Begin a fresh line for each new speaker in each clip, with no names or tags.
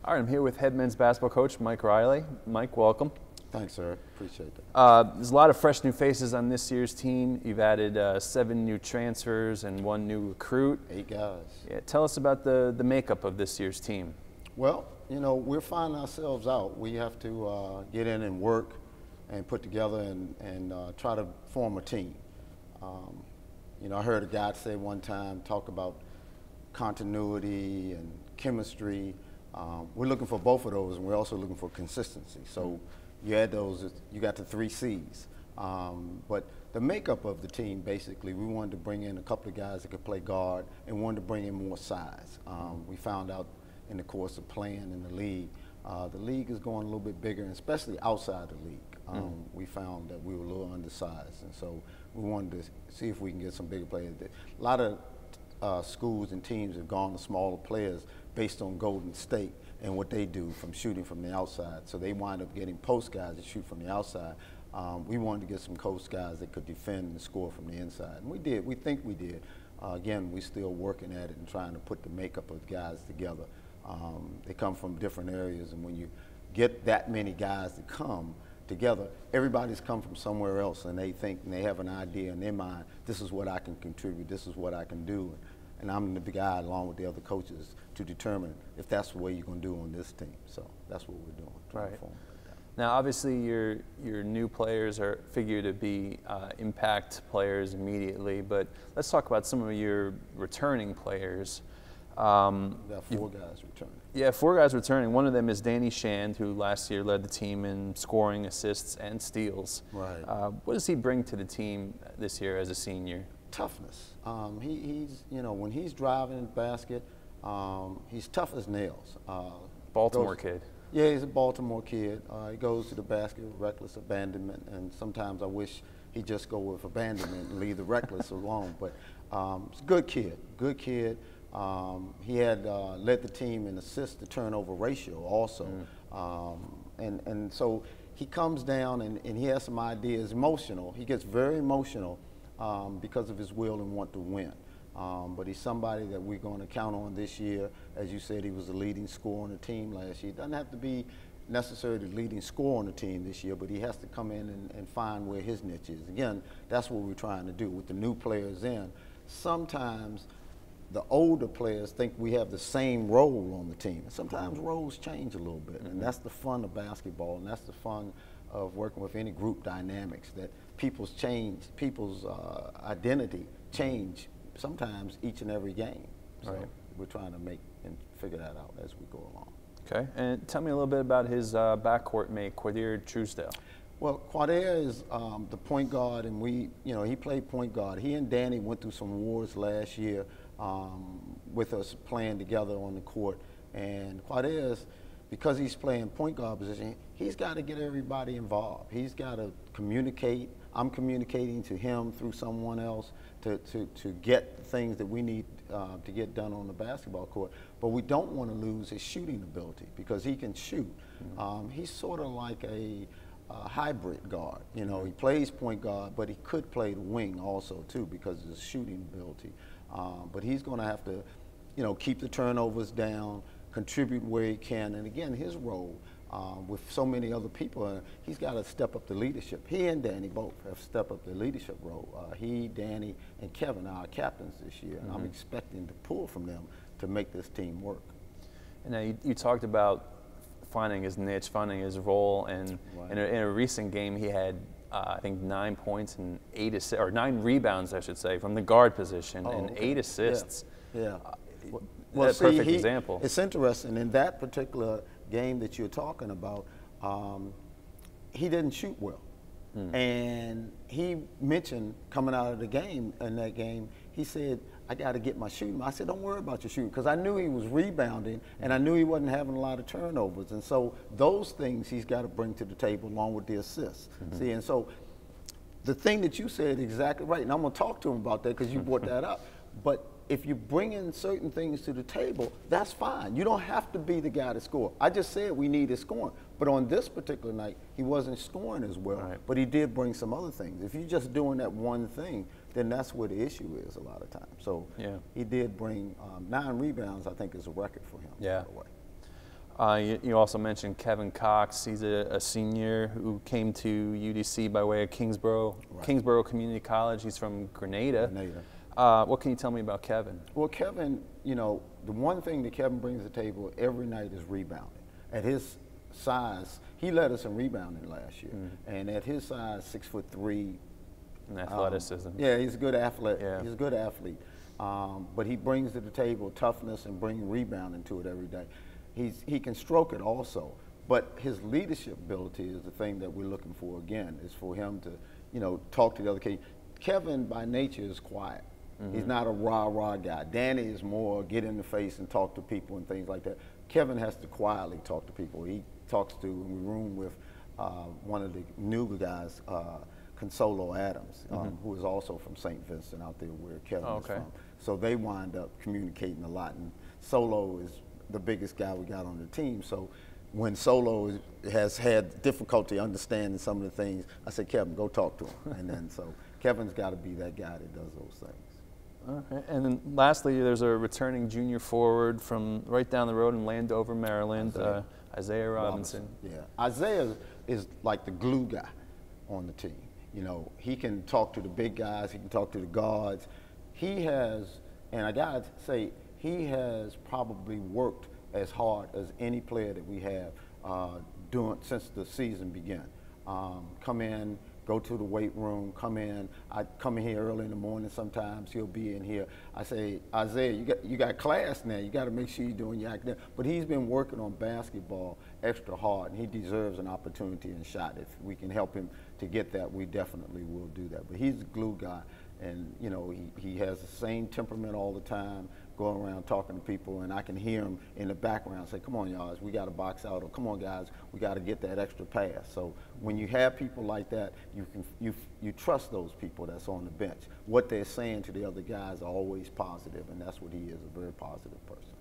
All right, I'm here with head men's basketball coach Mike Riley. Mike, welcome.
Thanks, sir. Appreciate that.
There's a lot of fresh new faces on this year's team. You've added 7 new transfers and 1 new recruit.
8 guys.
Yeah, tell us about the makeup of this year's team.
Well, you know, we're finding ourselves out. We have to get in and work and put together and try to form a team. You know, I heard a guy say one time, talk about continuity and chemistry. We're looking for both of those, and we're also looking for consistency. So you add those, you got the 3 C's. But the makeup of the team, basically, we wanted to bring in a couple of guys that could play guard and wanted to bring in more size. We found out in the course of playing in the league is going a little bit bigger, and especially outside the league. We found that we were a little undersized, and so we wanted to see if we can get some bigger players. A lot of schools and teams have gone to smaller players based on Golden State and what they do from shooting from the outside. So they wind up getting post guys that shoot from the outside. We wanted to get some post guys that could defend and score from the inside. And we did. We think we did. Again, we're still working at it and trying to put the makeup of guys together. They come from different areas, and when you get that many guys that come together, everybody's come from somewhere else, and they think and they have an idea in their mind, this is what I can contribute, this is what I can do. And I'm the guy, along with the other coaches, to determine if that's the way you're going to do on this team. So that's what we're doing.
Right. Now, obviously, your new players are figured to be impact players immediately, but let's talk about some of your returning players.
We got 4 guys returning.
Yeah, 4 guys returning. One of them is Danny Shand, who last year led the team in scoring, assists, and steals.
Right.
What does he bring to the team this year as a senior?
Toughness. He's, you know, when he's driving the basket, he's tough as nails.
Baltimore kid.
Yeah, he's a Baltimore kid. He goes to the basket with reckless abandonment, and sometimes I wish he'd just go with abandonment and leave the reckless alone. But he's a good kid. Good kid. He had led the team in assist to turnover ratio also. And so he comes down and he has some ideas. Emotional. He gets very emotional because of his will and want to win. But he's somebody that we're going to count on this year. As you said, he was the leading scorer on the team last year. He doesn't have to be necessarily the leading scorer on the team this year, but he has to come in and find where his niche is. Again, that's what we're trying to do with the new players in. Sometimes the older players think we have the same role on the team. And sometimes roles change a little bit, and that's the fun of basketball, and that's the fun of working with any group dynamics, that people's identity change sometimes each and every game. So we're trying to make and figure that out as we go along.
Okay, and tell me a little bit about his backcourt mate, Quadir Truesdale.
Well, Quadir is the point guard, and he played point guard. He and Danny went through some wars last year with us playing together on the court. And Quadir is, because he's playing point guard position, he's got to get everybody involved. He's got to communicate. I'm communicating to him through someone else to get the things that we need to get done on the basketball court. But we don't want to lose his shooting ability because he can shoot. He's sort of like a hybrid guard. You know, he plays point guard, but he could play the wing also too because of his shooting ability. But he's going to have to, you know, keep the turnovers down, contribute where he can, and again, his role with so many other people, he's got to step up the leadership. He and Danny both have stepped up the leadership role. He, Danny, and Kevin are our captains this year, and I'm expecting to pull from them to make this team work.
And now you talked about finding his niche, finding his role, and in a recent game he had I think 9 points and 8 assists, or 9 rebounds, I should say, from the guard position, and 8 assists.
Yeah.
Well, see, perfect example.
It's interesting. In that particular game that you're talking about, he didn't shoot well. And he mentioned coming out of the game, in that game, he said, I got to get my shooting. I said, don't worry about your shooting, because I knew he was rebounding, and I knew he wasn't having a lot of turnovers. And so those things he's got to bring to the table along with the assists. See, and so the thing that you said exactly right, and I'm going to talk to him about that because you brought that up. But if you bring in certain things to the table, that's fine. You don't have to be the guy to score. I just said we needed scoring. But on this particular night, he wasn't scoring as well, but he did bring some other things. If you're just doing that one thing, then that's where the issue is a lot of times. So he did bring 9 rebounds, I think is a record for him, by the way.
You also mentioned Kevin Cox. He's a senior who came to UDC by way of Kingsborough,
Right.
Kingsborough Community College. He's from Grenada. What can you tell me about Kevin?
Well, Kevin, you know, the one thing that Kevin brings to the table every night is rebounding. At his size, he led us in rebounding last year, and at his size, 6'3",
And athleticism.
Yeah, he's a good athlete.
Yeah.
He's a good athlete, but he brings to the table toughness and bringing rebounding to it every day. He can stroke it also, but his leadership ability is the thing that we're looking for again, is for him to, you know, talk to the other kids. Kevin by nature is quiet. He's not a rah-rah guy. Danny is more get in the face and talk to people and things like that. Kevin has to quietly talk to people. He talks to, and we room with one of the new guys, Consolo Adams, who is also from St. Vincent out there where Kevin is from. So they wind up communicating a lot, and Solo is the biggest guy we got on the team. So when Solo has had difficulty understanding some of the things, I said, Kevin, go talk to him. And then so Kevin's got to be that guy that does those things.
Okay. And then lastly, there's a returning junior forward from right down the road in Landover, Maryland, Isaiah Robinson.
Yeah, Isaiah is like the glue guy on the team. You know, he can talk to the big guys, he can talk to the guards. He has, and I gotta say, he has probably worked as hard as any player that we have since the season began. Come in, go to the weight room, come in. I come in here early in the morning sometimes, he'll be in here. I say, Isaiah, you got class now, you gotta make sure you're doing your academic. But he's been working on basketball extra hard, and he deserves an opportunity and shot. If we can help him to get that, we definitely will do that. But he's the glue guy, and you know, he has the same temperament all the time, going around talking to people, and I can hear him in the background say, come on, y'all, we got to box out, or come on, guys, we got to get that extra pass. So when you have people like that, you trust those people that's on the bench. What they're saying to the other guys are always positive, and that's what he is, a very positive person.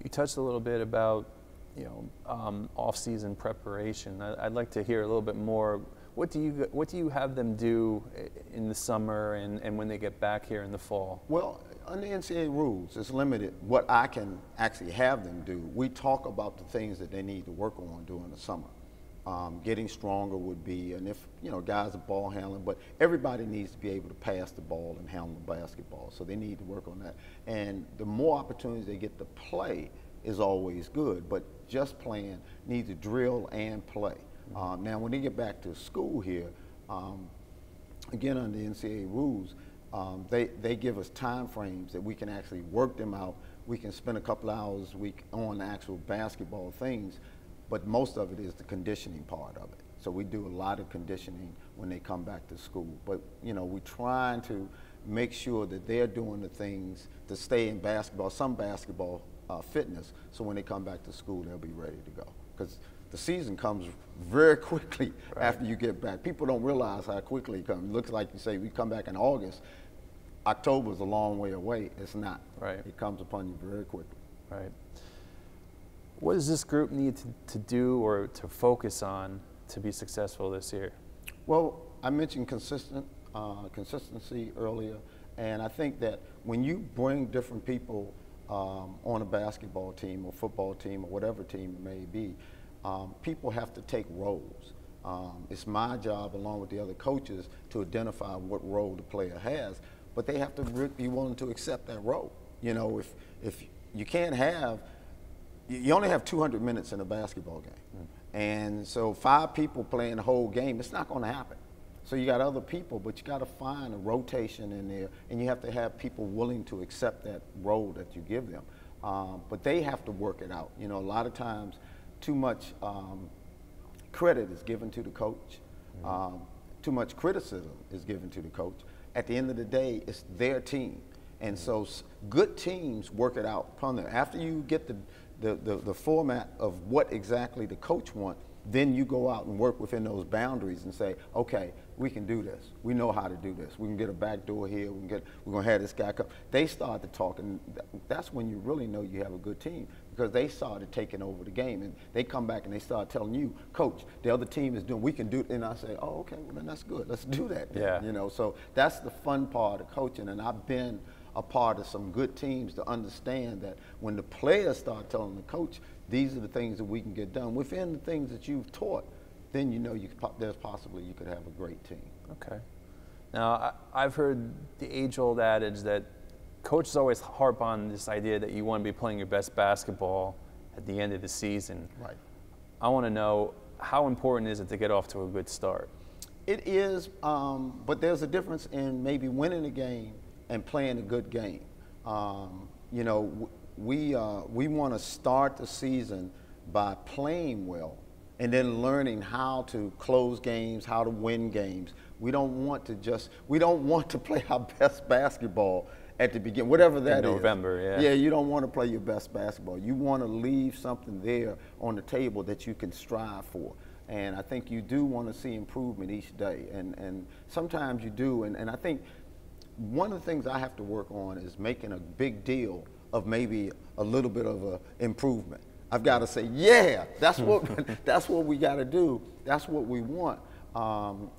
You touched a little bit about, you know, off-season preparation. I'd like to hear a little bit more. What do you have them do in the summer and when they get back here in the fall?
Well, under NCAA rules, it's limited what I can actually have them do. We talk about the things that they need to work on during the summer. Getting stronger would be, and if, you know, guys are ball handling, but everybody needs to be able to pass the ball and handle the basketball, so they need to work on that. And the more opportunities they get to play is always good, but just playing, need to drill and play. Now, when they get back to school here, again, under NCAA rules, they give us time frames that we can actually work them out. We can spend a couple hours a week on the actual basketball things, but most of it is the conditioning part of it. So we do a lot of conditioning when they come back to school. But, you know, we're trying to make sure that they're doing the things to stay in basketball, some basketball fitness, so when they come back to school, they'll be ready to go. Because the season comes very quickly after you get back. People don't realize how quickly it comes. It looks like you say we come back in August. October's a long way away. It's not.
Right.
It comes upon you very quickly.
Right. What does this group need to do or to focus on to be successful this year?
Well, I mentioned consistency earlier, and I think that when you bring different people on a basketball team or football team or whatever team it may be, people have to take roles. It's my job, along with the other coaches, to identify what role the player has, but they have to be willing to accept that role. You know, if you can't have, you only have 200 minutes in a basketball game. And so 5 people playing the whole game, it's not going to happen. So you got other people, but you got to find a rotation in there, and you have to have people willing to accept that role that you give them. But they have to work it out. You know, a lot of times too much credit is given to the coach. Too much criticism is given to the coach. At the end of the day, it's their team. And so good teams work it out upon them. After you get the format of what exactly the coach wants, then you go out and work within those boundaries and say, okay, we can do this. We know how to do this. We can get a back door here. We're going to have this guy come. They start to talk, and that's when you really know you have a good team, because they started taking over the game. And they come back and they start telling you, Coach, the other team is doing, we can do it. And I say, oh, okay, well, then that's good. Let's do that then.
Yeah.
You know, so that's the fun part of coaching. And I've been a part of some good teams to understand that when the players start telling the coach, these are the things that we can get done within the things that you've taught, then you know there's possibly you could have a great team.
Okay. Now, I've heard the age-old adage that coaches always harp on this idea that you want to be playing your best basketball at the end of the season.
Right.
I want to know, how important is it to get off to a good start?
It is, but there's a difference in maybe winning a game and playing a good game. You know, we want to start the season by playing well and then learning how to close games, how to win games. We don't want to play our best basketball at the beginning, whatever that is.
In November, yeah.
Yeah, you don't want to play your best basketball. You want to leave something there on the table that you can strive for. And I think you do want to see improvement each day. And sometimes you do. And I think one of the things I have to work on is making a big deal of maybe a little bit of an improvement. I've got to say, yeah, that's what we got to do. That's what we want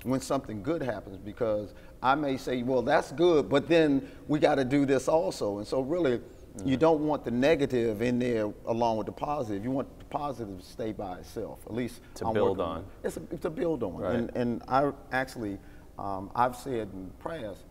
when something good happens, because I may say, well, that's good, but then we got to do this also. And so really, you don't want the negative in there along with the positive. You want the positive to stay by itself, at least
to build on.
It's to build on.
Right.
And I actually, I've said in the past,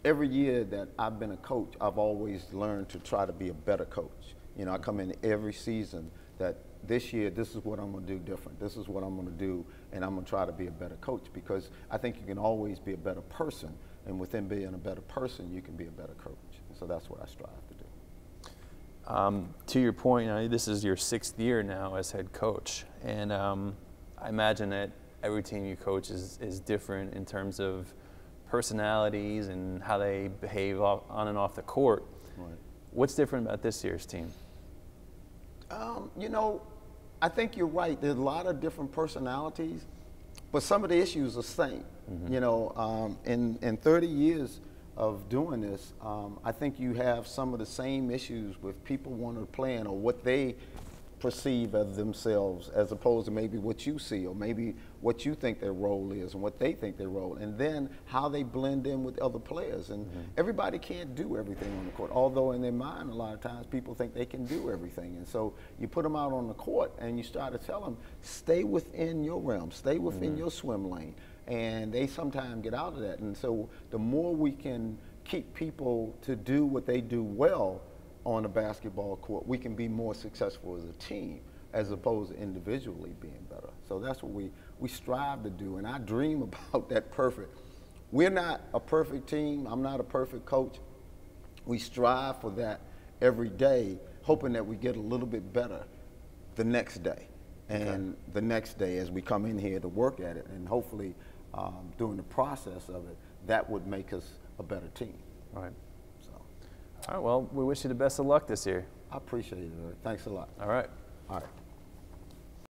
every year that I've been a coach, I've always learned to try to be a better coach. You know, I come in every season that this year, this is what I'm going to do different. This is what I'm going to do, and I'm going to try to be a better coach, because I think you can always be a better person, and within being a better person, you can be a better coach. And so that's what I strive to do.
To your point, this is your 6th year now as head coach, and I imagine that every team you coach is different in terms of personalities and how they behave on and off the court.
Right.
What's different about this year's team?
You know, I think you're right. There's a lot of different personalities, but some of the issues are the same. Mm-hmm. You know, in 30 years of doing this, I think you have some of the same issues with people wanting to plan or what they perceive as themselves, as opposed to maybe what you see or maybe what you think their role is and what they think their role, and then how they blend in with other players. And everybody can't do everything on the court, although in their mind a lot of times people think they can do everything. And so you put them out on the court and you start to tell them, stay within your realm, stay within your swim lane. And they sometimes get out of that. And so the more we can keep people to do what they do well on a basketball court, we can be more successful as a team as opposed to individually being better. So that's what we strive to do, and I dream about that perfect. We're not a perfect team. I'm not a perfect coach. We strive for that every day, hoping that we get a little bit better the next day. And the next day as we come in here to work at it, and hopefully during the process of it, that would make us a better team.
Right. All right, well, we wish you the best of luck this year.
I appreciate it, Eric. Thanks a lot.
All right.
All right.